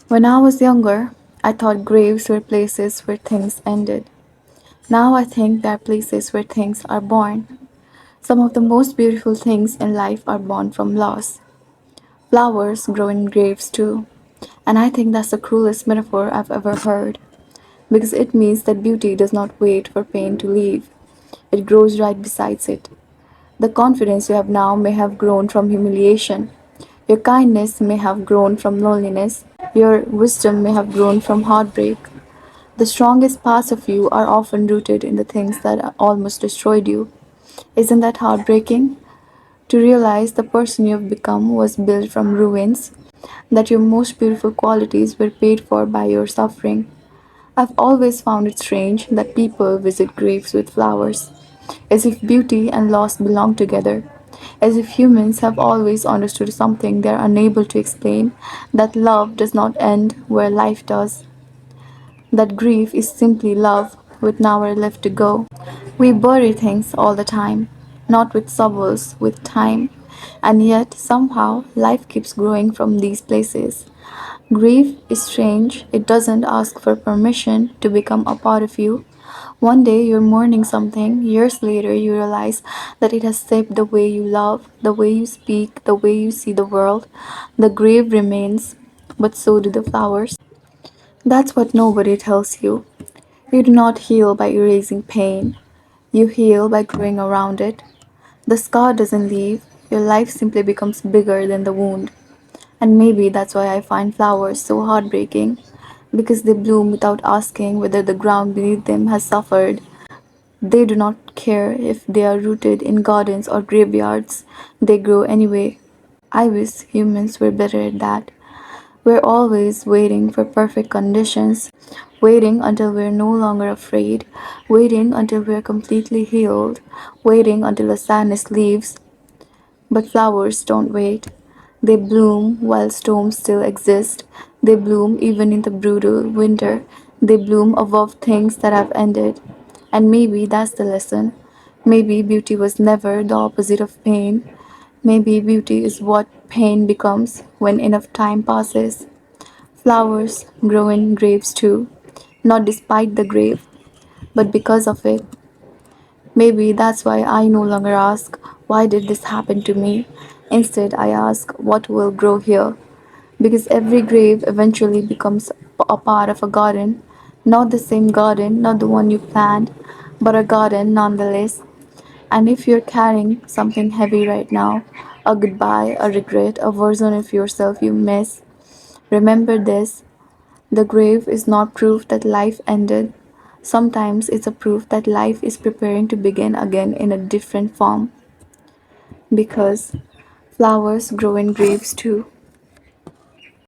When I was younger, I thought graves were places where things ended. Now I think they're places where things are born. Some of the most beautiful things in life are born from loss. Flowers grow in graves too. And I think that's the cruelest metaphor I've ever heard. Because it means that beauty does not wait for pain to leave, it grows right beside it. The confidence you have now may have grown from humiliation. Your kindness may have grown from loneliness. Your wisdom may have grown from heartbreak. The strongest parts of you are often rooted in the things that almost destroyed you. Isn't that heartbreaking? To realize the person you've become was built from ruins, that your most beautiful qualities were paid for by your suffering. I've always found it strange that people visit graves with flowers, as if beauty and loss belong together, as if humans have always understood something they're unable to explain, that love does not end where life does, that grief is simply love with nowhere left to go. We bury things all the time, not with shovels, with time, and yet somehow life keeps growing from these places. Grief is strange, it doesn't ask for permission to become a part of you. One day you're mourning something, years later you realize that it has shaped the way you love, the way you speak, the way you see the world. The grave remains, but so do the flowers. That's what nobody tells you. You do not heal by erasing pain, you heal by growing around it. The scar doesn't leave, your life simply becomes bigger than the wound. And maybe that's why I find flowers so heartbreaking, because they bloom without asking whether the ground beneath them has suffered. They do not care if they are rooted in gardens or graveyards, they grow anyway. I wish humans were better at that. We're always waiting for perfect conditions, waiting until we're no longer afraid, waiting until we're completely healed, waiting until the sadness leaves. But flowers don't wait. They bloom while storms still exist. They bloom even in the brutal winter. They bloom above things that have ended. And maybe that's the lesson. Maybe beauty was never the opposite of pain. Maybe beauty is what pain becomes when enough time passes. Flowers grow in graves too, not despite the grave, but because of it. Maybe that's why I no longer ask, why did this happen to me? Instead, I ask, what will grow here? Because every grave eventually becomes a part of a garden. Not the same garden, not the one you planned, but a garden nonetheless. And if you're carrying something heavy right now, a goodbye, a regret, a version of yourself you miss, remember this: the grave is not proof that life ended. Sometimes it's a proof that life is preparing to begin again in a different form. Because flowers grow in graves too.